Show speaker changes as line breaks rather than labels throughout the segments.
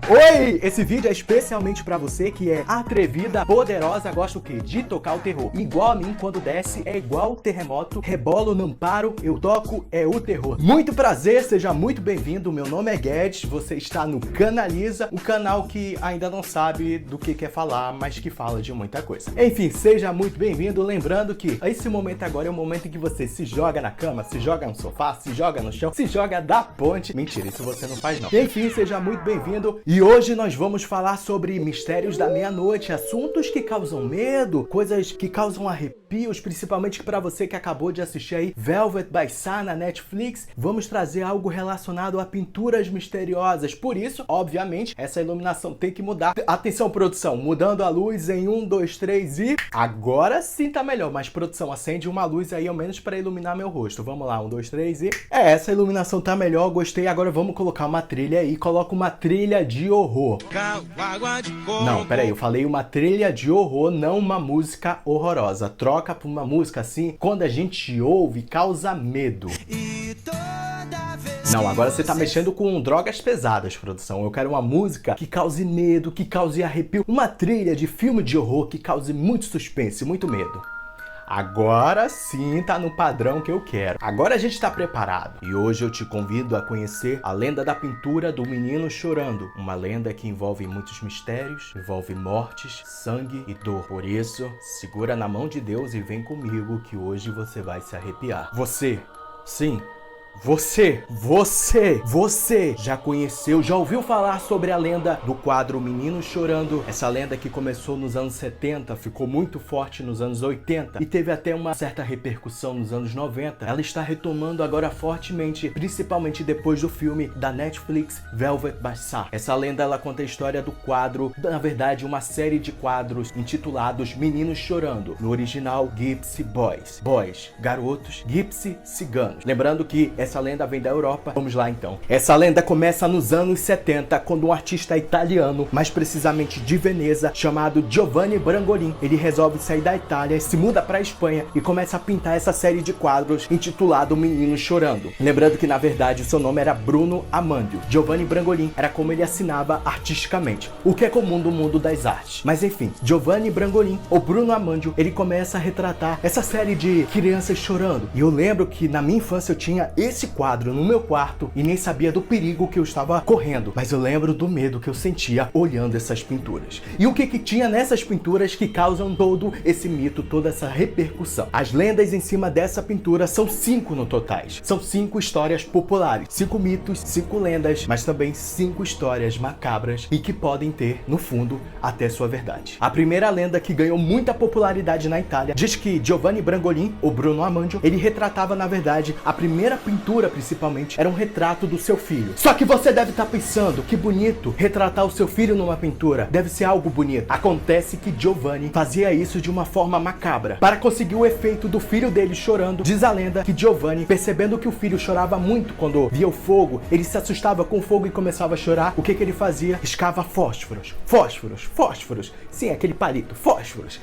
Oi! Esse vídeo é especialmente pra você que é atrevida, poderosa, gosta o quê? De tocar o terror. Igual a mim, quando desce, é igual o terremoto, rebolo, não paro, eu toco, é o terror. Muito prazer, seja muito bem-vindo, meu nome é Guedes, você está no Canaliza, o canal que ainda não sabe do que quer falar, mas que fala de muita coisa. Enfim, seja muito bem-vindo, lembrando que esse momento agora é o momento em que você se joga na cama, se joga no sofá, se joga no chão, se joga da ponte. Mentira, isso você não faz não. Enfim, seja muito bem-vindo. E hoje nós vamos falar sobre mistérios da meia-noite, assuntos que causam medo, coisas que causam arrepios, principalmente para você que acabou de assistir aí Velvet by Sun na Netflix. Vamos trazer algo relacionado a pinturas misteriosas. Por isso, obviamente, essa iluminação tem que mudar. Atenção, produção, mudando a luz em 1, 2, 3 e... Agora sim tá melhor, mas produção, acende uma luz aí ao menos para iluminar meu rosto. Vamos lá, 1, 2, 3 e... essa iluminação tá melhor, gostei. Agora vamos colocar uma trilha aí. Coloca uma trilha de horror. Não, peraí, eu falei uma trilha de horror, não uma música horrorosa. Troca por uma música assim, quando a gente ouve, causa medo. Não, agora você tá mexendo com drogas pesadas, produção. Eu quero uma música que cause medo, que cause arrepio. Uma trilha de filme de horror que cause muito suspense, muito medo. Agora sim tá no padrão que eu quero. Agora a gente tá preparado. E hoje eu te convido a conhecer a lenda da pintura do menino chorando. Uma lenda que envolve muitos mistérios, envolve mortes, sangue e dor. Por isso, segura na mão de Deus e vem comigo que hoje você vai se arrepiar. Você, sim, você já conheceu, já ouviu falar sobre a lenda do quadro Menino Chorando? Essa lenda que começou nos anos 70, ficou muito forte nos anos 80 e teve até uma certa repercussão nos anos 90. Ela está retomando agora fortemente, principalmente depois do filme da Netflix Velvet by Sun. Essa lenda ela conta a história do quadro, na verdade uma série de quadros intitulados Meninos Chorando. No original, Gypsy Boys. Boys, garotos, Gypsy, ciganos. Lembrando que essa lenda vem da Europa. Vamos lá então. Essa lenda começa nos anos 70, quando um artista italiano, mais precisamente de Veneza, chamado Giovanni Brangolin, ele resolve sair da Itália, se muda para a Espanha e começa a pintar essa série de quadros intitulado Menino Chorando. Lembrando que na verdade o seu nome era Bruno Amandio. Giovanni Brangolin era como ele assinava artisticamente, o que é comum do mundo das artes. Mas enfim, Giovanni Brangolin, ou Bruno Amandio, ele começa a retratar essa série de crianças chorando. E eu lembro que na minha infância eu tinha esse quadro no meu quarto e nem sabia do perigo que eu estava correndo, mas eu lembro do medo que eu sentia olhando essas pinturas. E o que tinha nessas pinturas que causam todo esse mito, toda essa repercussão? As lendas em cima dessa pintura são 5 no totais. São 5 histórias populares, 5 mitos, 5 lendas, mas também 5 histórias macabras e que podem ter, no fundo, até sua verdade. A primeira lenda que ganhou muita popularidade na Itália diz que Giovanni Brangolin, ou Bruno Amandio, ele retratava na verdade a primeira pintura principalmente era um retrato do seu filho. Só que você deve estar pensando, que bonito retratar o seu filho numa pintura, deve ser algo bonito. Acontece que Giovanni fazia isso de uma forma macabra. Para conseguir o efeito do filho dele chorando, diz a lenda que Giovanni, percebendo que o filho chorava muito quando via o fogo, ele se assustava com o fogo e começava a chorar. O que ele fazia? Riscava fósforos. Fósforos, fósforos. Sim, aquele palito, fósforos.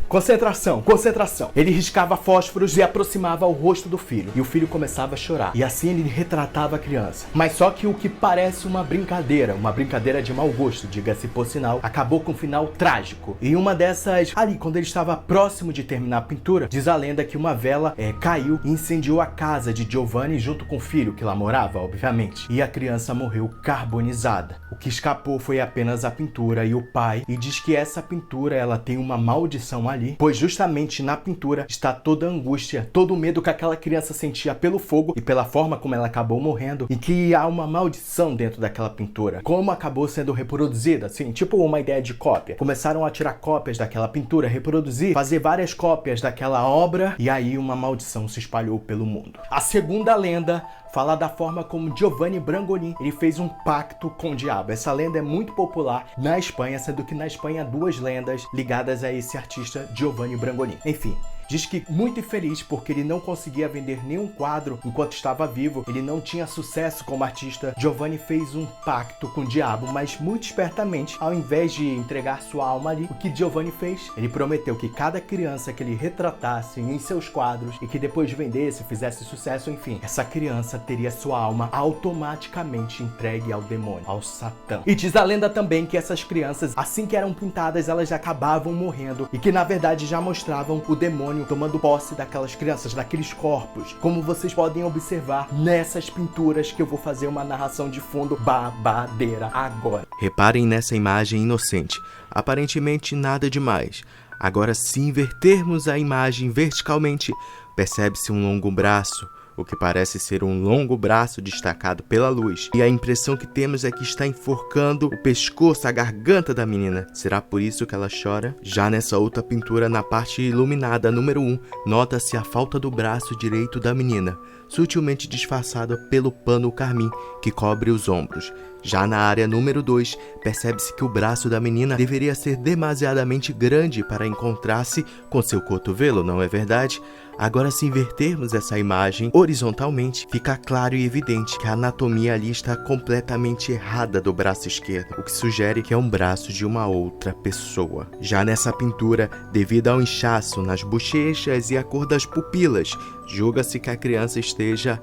Concentração, concentração. Ele riscava fósforos e aproximava o rosto do filho. E o filho começava a chorar. E assim ele retratava a criança. Mas só que o que parece uma brincadeira de mau gosto, diga-se por sinal, acabou com um final trágico. E uma dessas, ali, quando ele estava próximo de terminar a pintura, diz a lenda que uma vela caiu e incendiou a casa de Giovanni junto com o filho, que lá morava, obviamente. E a criança morreu carbonizada. O que escapou foi apenas a pintura e o pai. E diz que essa pintura, ela tem uma maldição ali, pois justamente na pintura está toda a angústia, todo o medo que aquela criança sentia pelo fogo e pela forma como ela acabou morrendo, e que há uma maldição dentro daquela pintura. Como acabou sendo reproduzida, assim, tipo uma ideia de cópia. Começaram a tirar cópias daquela pintura, reproduzir, fazer várias cópias daquela obra, e aí uma maldição se espalhou pelo mundo. A segunda lenda fala da forma como Giovanni Brangolin ele fez um pacto com o diabo. Essa lenda é muito popular na Espanha, sendo que na Espanha há 2 lendas ligadas a esse artista Giovanni Brangolin. Enfim, Diz que muito infeliz porque ele não conseguia vender nenhum quadro enquanto estava vivo, ele não tinha sucesso como artista, Giovanni fez um pacto com o diabo, mas muito espertamente, ao invés de entregar sua alma ali, o que Giovanni fez? Ele prometeu que cada criança que ele retratasse em seus quadros e que depois vendesse, fizesse sucesso, enfim, essa criança teria sua alma automaticamente entregue ao demônio, ao Satã. E diz a lenda também que essas crianças, assim que eram pintadas, elas acabavam morrendo e que na verdade já mostravam o demônio tomando posse daquelas crianças, daqueles corpos, como vocês podem observar nessas pinturas que eu vou fazer uma narração de fundo babadeira agora.
Reparem nessa imagem inocente, aparentemente nada demais. Agora, se invertermos a imagem verticalmente, percebe-se um longo braço, o que parece ser um longo braço destacado pela luz. E a impressão que temos é que está enforcando o pescoço, a garganta da menina. Será por isso que ela chora? Já nessa outra pintura, na parte iluminada, número 1, nota-se a falta do braço direito da menina, sutilmente disfarçada pelo pano carmim que cobre os ombros. Já na área número 2, percebe-se que o braço da menina deveria ser demasiadamente grande para encontrar-se com seu cotovelo, não é verdade? Agora, se invertermos essa imagem horizontalmente, fica claro e evidente que a anatomia ali está completamente errada do braço esquerdo, o que sugere que é um braço de uma outra pessoa. Já nessa pintura, devido ao inchaço nas bochechas e a cor das pupilas, julga-se que a criança esteja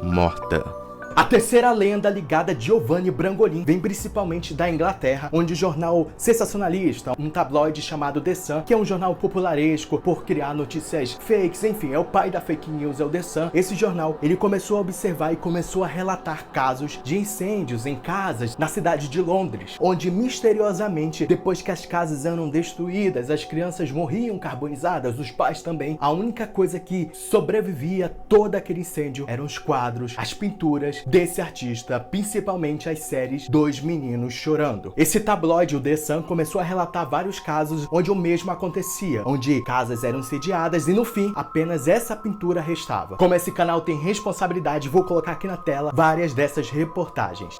morta.
A terceira lenda ligada a Giovanni Brangolin vem principalmente da Inglaterra, onde o jornal sensacionalista, um tabloide chamado The Sun, que é um jornal popularesco por criar notícias fakes, enfim, é o pai da fake news, é o The Sun. Esse jornal, ele começou a observar e começou a relatar casos de incêndios em casas na cidade de Londres, onde misteriosamente, depois que as casas eram destruídas, as crianças morriam carbonizadas, os pais também. A única coisa que sobrevivia a todo aquele incêndio eram os quadros, as pinturas desse artista, principalmente as séries Dois Meninos Chorando. Esse tabloide, o The Sun, começou a relatar vários casos onde o mesmo acontecia, onde casas eram incendiadas e no fim, apenas essa pintura restava. Como esse canal tem responsabilidade, vou colocar aqui na tela várias dessas reportagens.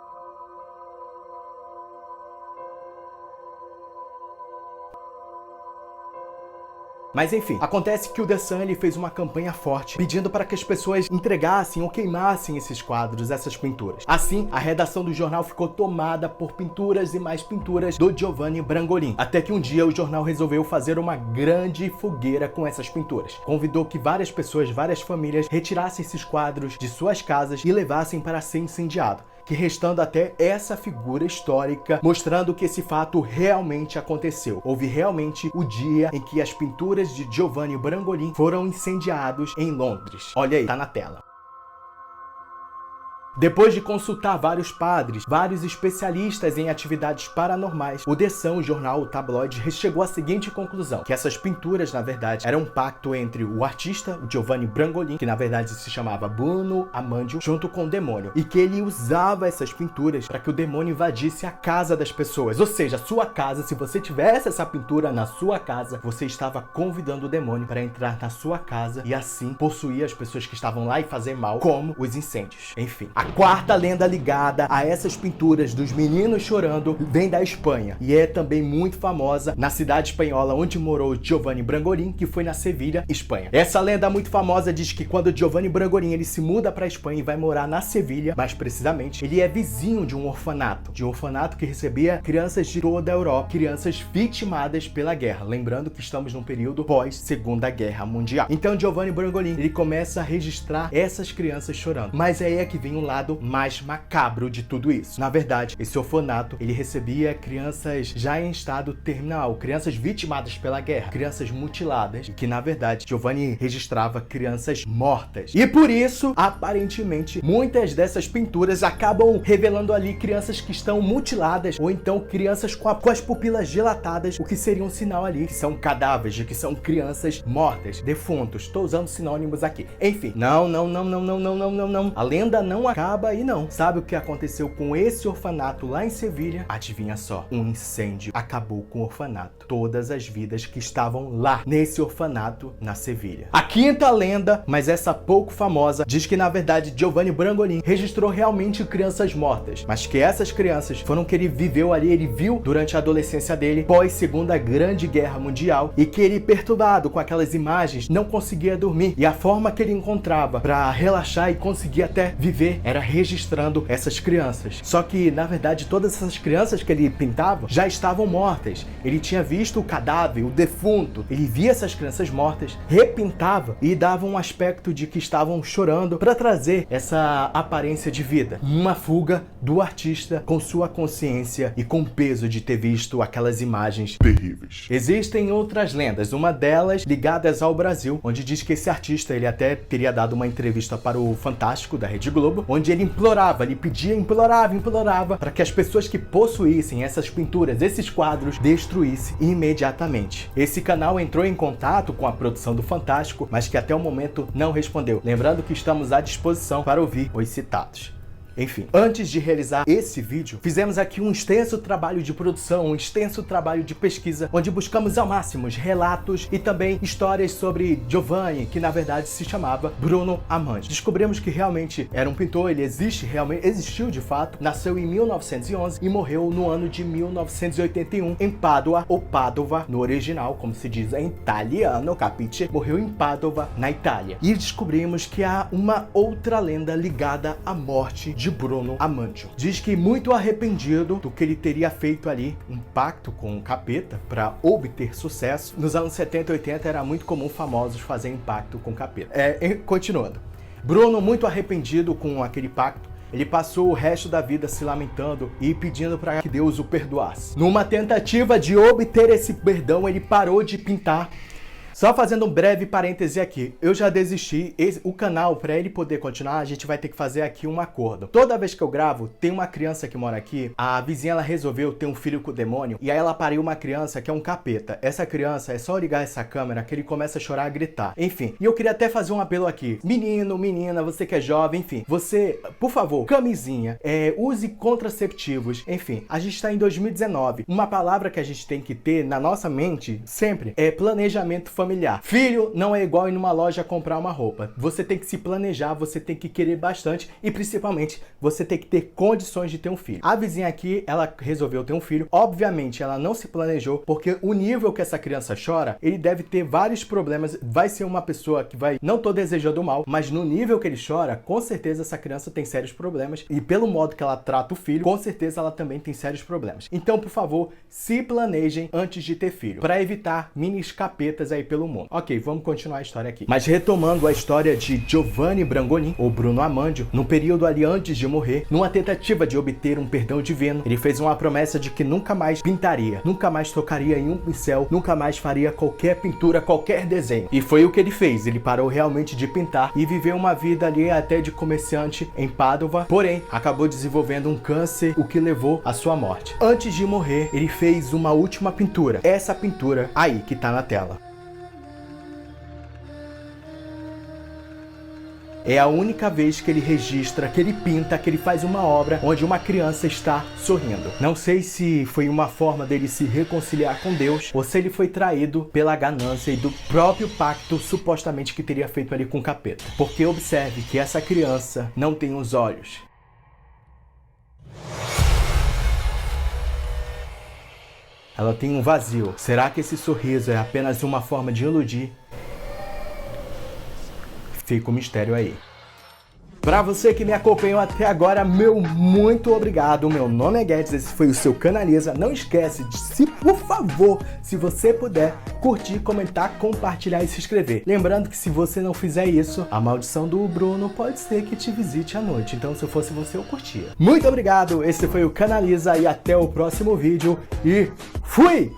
Mas enfim, acontece que o The Sun, ele fez uma campanha forte pedindo para que as pessoas entregassem ou queimassem esses quadros, essas pinturas. Assim, a redação do jornal ficou tomada por pinturas e mais pinturas do Giovanni Brangolin. Até que um dia o jornal resolveu fazer uma grande fogueira com essas pinturas. Convidou que várias pessoas, várias famílias retirassem esses quadros de suas casas e levassem para ser incendiado, que restando até essa figura histórica, mostrando que esse fato realmente aconteceu. Houve realmente o dia em que as pinturas de Giovanni Brangolin foram incendiados em Londres. Olha aí, tá na tela. Depois de consultar vários padres, vários especialistas em atividades paranormais, o The Sun, o jornal, o tabloide, chegou à seguinte conclusão: que essas pinturas, na verdade, eram um pacto entre o artista, o Giovanni Brangolin, que na verdade se chamava Bruno Amandio, junto com o demônio, e que ele usava essas pinturas para que o demônio invadisse a casa das pessoas. Ou seja, a sua casa, se você tivesse essa pintura na sua casa, você estava convidando o demônio para entrar na sua casa e assim possuir as pessoas que estavam lá e fazer mal, como os incêndios. Enfim, a quarta lenda ligada a essas pinturas dos meninos chorando vem da Espanha e é também muito famosa na cidade espanhola onde morou Giovanni Brangolin, que foi na Sevilha, Espanha. Essa lenda muito famosa diz que quando Giovanni Brangolin ele se muda para a Espanha e vai morar na Sevilha, mais precisamente, ele é vizinho de um orfanato que recebia crianças de toda a Europa, crianças vitimadas pela guerra, lembrando que estamos num período pós Segunda Guerra Mundial. Então Giovanni Brangolin ele começa a registrar essas crianças chorando, mas aí é que vem um lado mais macabro de tudo isso. Na verdade, esse orfanato, ele recebia crianças já em estado terminal, crianças vitimadas pela guerra, crianças mutiladas, e que na verdade Giovanni registrava crianças mortas. E por isso, aparentemente, muitas dessas pinturas acabam revelando ali crianças que estão mutiladas, ou então crianças com as pupilas dilatadas, o que seria um sinal ali que são cadáveres, de que são crianças mortas, defuntos. Estou usando sinônimos aqui. Enfim, não. A lenda não acaba acaba e não. Sabe o que aconteceu com esse orfanato lá em Sevilha? Adivinha só, um incêndio acabou com o orfanato. Todas as vidas que estavam lá nesse orfanato na Sevilha. A quinta lenda, mas essa pouco famosa, diz que na verdade Giovanni Brangolin registrou realmente crianças mortas, mas que essas crianças foram que ele viveu ali, ele viu durante a adolescência dele, pós Segunda Grande Guerra Mundial, e que ele, perturbado com aquelas imagens, não conseguia dormir, e a forma que ele encontrava para relaxar e conseguir até viver era registrando essas crianças. Só que na verdade todas essas crianças que ele pintava já estavam mortas. Ele tinha visto o cadáver, o defunto, ele via essas crianças mortas, repintava e dava um aspecto de que estavam chorando para trazer essa aparência de vida. Uma fuga do artista com sua consciência e com o peso de ter visto aquelas imagens terríveis. Existem outras lendas, uma delas ligadas ao Brasil, onde diz que esse artista, ele até teria dado uma entrevista para o Fantástico da Rede Globo, onde ele implorava, ele pedia, implorava para que as pessoas que possuíssem essas pinturas, esses quadros, destruíssem imediatamente. Esse canal entrou em contato com a produção do Fantástico, mas que até o momento não respondeu. Lembrando que estamos à disposição para ouvir os citados. Enfim, antes de realizar esse vídeo, fizemos aqui um extenso trabalho de produção, um extenso trabalho de pesquisa, onde buscamos ao máximo relatos e também histórias sobre Giovanni, que na verdade se chamava Bruno Amandio. Descobrimos que realmente era um pintor, ele existiu de fato, nasceu em 1911 e morreu no ano de 1981 em Pádua, ou Padova, no original, como se diz em italiano, capiche? Morreu em Padova, na Itália. E descobrimos que há uma outra lenda ligada à morte de Bruno Amandio. Diz que muito arrependido do que ele teria feito ali, um pacto com o capeta para obter sucesso. Nos anos 70 e 80 era muito comum famosos fazerem pacto com o capeta. Continuando. Bruno, muito arrependido com aquele pacto, ele passou o resto da vida se lamentando e pedindo para que Deus o perdoasse. Numa tentativa de obter esse perdão, ele parou de pintar. Só fazendo um breve parêntese aqui, eu já desisti. O canal, para ele poder continuar, a gente vai ter que fazer aqui um acordo. Toda vez que eu gravo, tem uma criança que mora aqui, a vizinha ela resolveu ter um filho com o demônio, e aí ela pariu uma criança que é um capeta. Essa criança, é só ligar essa câmera que ele começa a chorar, a gritar. Enfim, e eu queria até fazer um apelo aqui. Menino, menina, você que é jovem, enfim, você, por favor, camisinha, use contraceptivos, enfim, a gente está em 2019. Uma palavra que a gente tem que ter na nossa mente sempre é planejamento familiar. Filho não é igual ir numa loja comprar uma roupa. Você tem que se planejar, você tem que querer bastante e principalmente você tem que ter condições de ter um filho. A vizinha aqui, ela resolveu ter um filho. Obviamente, ela não se planejou porque o nível que essa criança chora, ele deve ter vários problemas. Vai ser uma pessoa que vai... Não tô desejando mal, mas no nível que ele chora, com certeza essa criança tem sérios problemas. E pelo modo que ela trata o filho, com certeza ela também tem sérios problemas. Então, por favor, se planejem antes de ter filho, para evitar mini capetas aí pelo mundo. Ok, vamos continuar a história aqui. Mas retomando a história de Giovanni Brangolin, ou Bruno Amandio, no período ali antes de morrer, numa tentativa de obter um perdão divino, ele fez uma promessa de que nunca mais pintaria, nunca mais tocaria em um pincel, nunca mais faria qualquer pintura, qualquer desenho. E foi o que ele fez, ele parou realmente de pintar e viveu uma vida ali até de comerciante em Pádua, porém, acabou desenvolvendo um câncer, o que levou à sua morte. Antes de morrer, ele fez uma última pintura, essa pintura aí que tá na tela. É a única vez que ele registra, que ele pinta, que ele faz uma obra onde uma criança está sorrindo. Não sei se foi uma forma dele se reconciliar com Deus ou se ele foi traído pela ganância e do próprio pacto supostamente que teria feito ali com o capeta. Porque observe que essa criança não tem os olhos. Ela tem um vazio. Será que esse sorriso é apenas uma forma de iludir? Fica o mistério aí. Pra você que me acompanhou até agora, meu muito obrigado. Meu nome é Guedes, esse foi o seu Canaliza. Não esquece de, se por favor, se você puder, curtir, comentar, compartilhar e se inscrever. Lembrando que se você não fizer isso, a maldição do Bruno pode ser que te visite à noite. Então, se eu fosse você, eu curtia. Muito obrigado, esse foi o Canaliza e até o próximo vídeo. E fui!